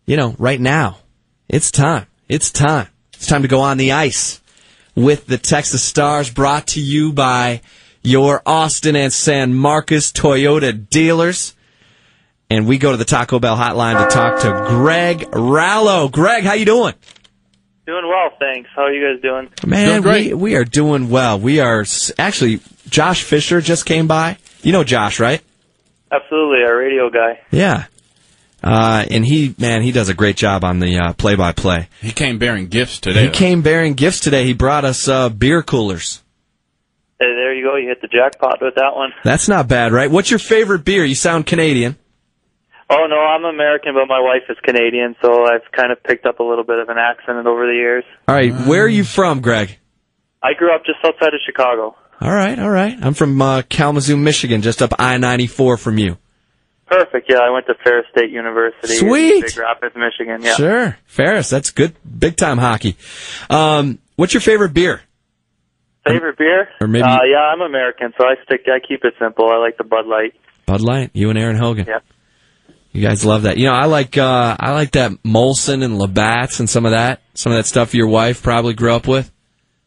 right now, it's time. It's time. It's time to go on the ice with the Texas Stars, brought to you by your Austin and San Marcos Toyota dealers. And we go to the Taco Bell hotline to talk to Greg Rallo. Greg, how you doing? Doing well, thanks. How are you guys doing? Man, we are doing well. We are actually, Josh Fisher just came by. You know Josh, right? Absolutely, our radio guy. Yeah. And he does a great job on the play-by-play. He came bearing gifts today. He brought us beer coolers. Hey, there you go. You hit the jackpot with that one. That's not bad, right? What's your favorite beer? You sound Canadian. Oh, no, I'm American, but my wife is Canadian, so I've kind of picked up a little bit of an accent over the years. All right, where are you from, Greg? I grew up just outside of Chicago. All right. I'm from Kalamazoo, Michigan, just up I-94 from you. Perfect, yeah, I went to Ferris State University. Sweet. In Big Rapids, Michigan, yeah. Sure, Ferris, that's good, big-time hockey. What's your favorite beer? Favorite beer? Or maybe yeah, I'm American, so I keep it simple. I like the Bud Light. Bud Light, you and Aaron Hogan. Yeah. You guys love that. I like that Molson and Labatt's and some of that stuff your wife probably grew up with.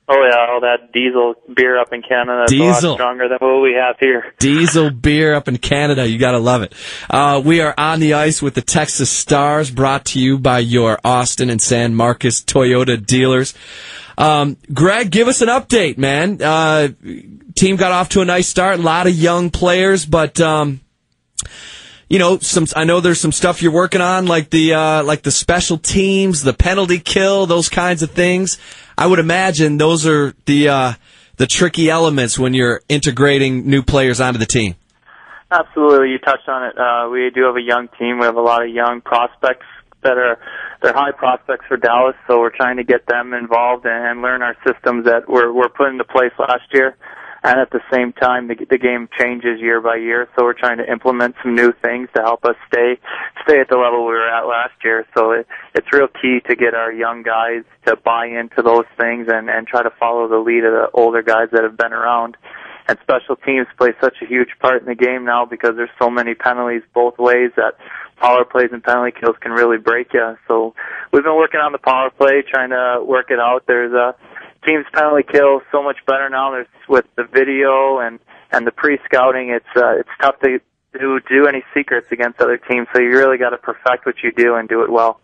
Oh, yeah, all that diesel beer up in Canada. That's a lot stronger than what we have here. Diesel beer up in Canada. You got to love it. We are on the ice with the Texas Stars, brought to you by your Austin and San Marcos Toyota dealers. Greg, give us an update, man. Team got off to a nice start. A lot of young players, but I know there's some stuff you're working on, like the special teams, the penalty kill, those kinds of things. I would imagine those are the tricky elements when you're integrating new players onto the team. Absolutely, you touched on it. We do have a young team. We have a lot of young prospects they're high prospects for Dallas, so we're trying to get them involved and learn our systems that we're put into place last year. And at the same time, the game changes year by year, so we're trying to implement some new things to help us stay at the level we were at last year. So it's real key to get our young guys to buy into those things and try to follow the lead of the older guys that have been around. And special teams play such a huge part in the game now because there's so many penalties both ways that power plays and penalty kills can really break you. So we've been working on the power play, trying to work it out. There's team's penalty kill so much better now. There's with the video and the pre-scouting. It's tough to do any secrets against other teams. So you really got to perfect what you do and do it well.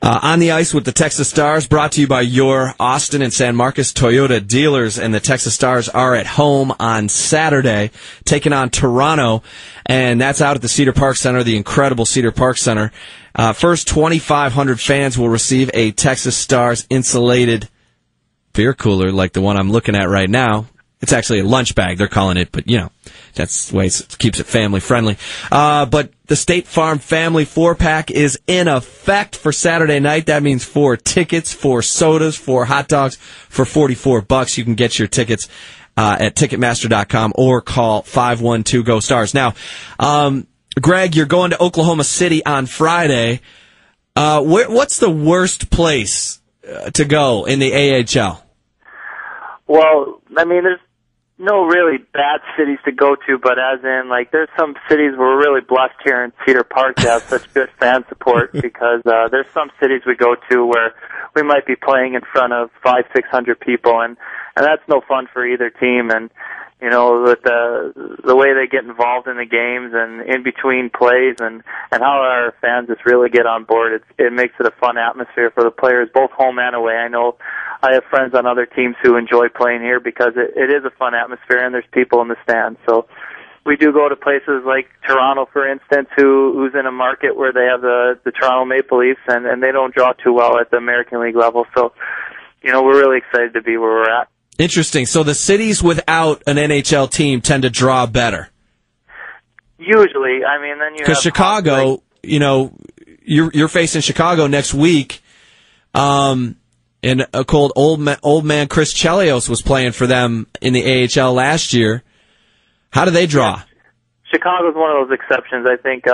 On the ice with the Texas Stars, brought to you by your Austin and San Marcos Toyota dealers, and the Texas Stars are at home on Saturday, taking on Toronto, and that's out at the Cedar Park Center, the incredible Cedar Park Center. First 2,500 fans will receive a Texas Stars insulated beer cooler like the one I'm looking at right now. It's actually a lunch bag, they're calling it, but, that's the way it keeps it family-friendly. But the State Farm Family 4-pack is in effect for Saturday night. That means 4 tickets, 4 sodas, 4 hot dogs for $44. You can get your tickets at Ticketmaster.com or call 512-GO-STARS. Now, Greg, you're going to Oklahoma City on Friday. What's the worst place to go in the AHL? Well, I mean, there's no really bad cities to go to, but as in, there's some cities where we're really blessed here in Cedar Park to have such good fan support because there's some cities we go to where we might be playing in front of 500-600 people, and that's no fun for either team. And with the way they get involved in the games and in between plays and how our fans just really get on board, it makes it a fun atmosphere for the players, both home and away. I know I have friends on other teams who enjoy playing here because it is a fun atmosphere and there's people in the stands. So we do go to places like Toronto, for instance, who's in a market where they have the Toronto Maple Leafs and they don't draw too well at the American League level. So, we're really excited to be where we're at. Interesting. So the cities without an NHL team tend to draw better. Usually, I mean, then you have because Chicago, you're facing Chicago next week, and a cold old man Chris Chelios was playing for them in the AHL last year. How do they draw? Chicago's one of those exceptions. I think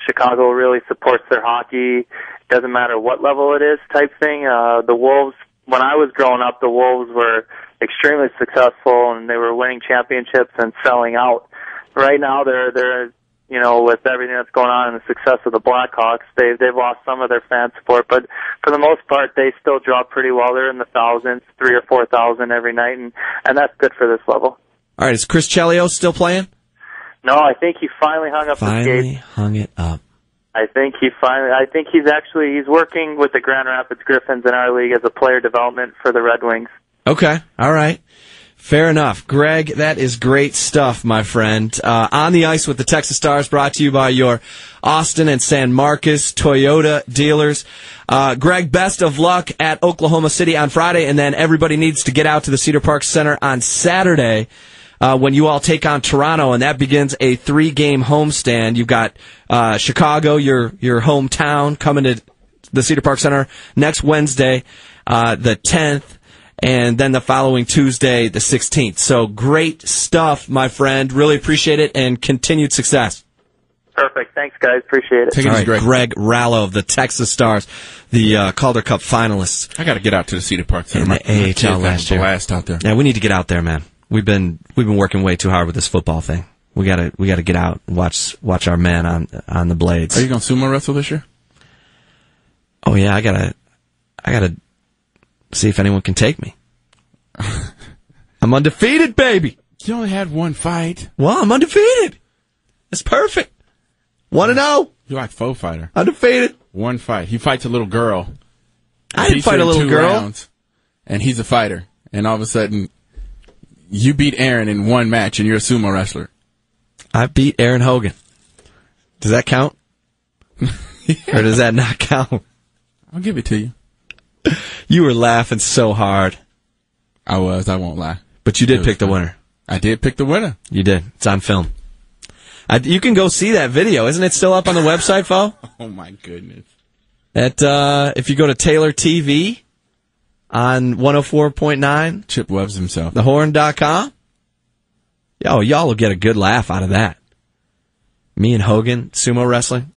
Chicago really supports their hockey. Doesn't matter what level it is, type thing. The Wolves. When I was growing up, the Wolves were extremely successful, and they were winning championships and selling out. Right now, they're with everything that's going on and the success of the Blackhawks, they've lost some of their fan support, but for the most part, they still draw pretty well. They're in the thousands, 3,000 or 4,000 every night, and that's good for this level. All right, is Chris Chelios still playing? No, I think he finally hung up the skates. Finally hung it up. I think he's working with the Grand Rapids Griffins in our league as a player development for the Red Wings. Okay, all right. Fair enough. Greg, that is great stuff, my friend. On the Ice with the Texas Stars, brought to you by your Austin and San Marcos Toyota dealers. Greg, best of luck at Oklahoma City on Friday, and then everybody needs to get out to the Cedar Park Center on Saturday when you all take on Toronto, and that begins a 3-game homestand. You've got Chicago, your hometown, coming to the Cedar Park Center next Wednesday, the 10th. And then the following Tuesday, the 16th. So great stuff, my friend. Really appreciate it, and continued success. Perfect. Thanks, guys. Appreciate it. Take it easy, Greg Rallo of the Texas Stars, the Calder Cup finalists. I got to get out to the Cedar Park Center. In the AHL last year. Blast out there. Yeah, we need to get out there, man. We've been working way too hard with this football thing. We gotta get out and watch our men on the blades. Are you gonna sumo wrestle this year? Oh yeah, I gotta see if anyone can take me. I'm undefeated, baby. You only had one fight. Well, I'm undefeated. It's perfect. 1-0. You're like faux fighter. Undefeated. One fight. He fights a little girl. I didn't fight a little girl. Rounds, and he's a fighter. And all of a sudden, you beat Aaron in one match, and you're a sumo wrestler. I beat Aaron Hogan. Does that count? Or does that not count? I'll give it to you. You were laughing so hard. I was. I won't lie. But you did pick the winner. I did pick the winner. You did. It's on film. You can go see that video. Isn't it still up on the website, Fo? Oh, my goodness. If you go to Taylor TV on 104.9. Chip loves himself. Thehorn.com. Y'all will get a good laugh out of that. Me and Hogan, sumo wrestling.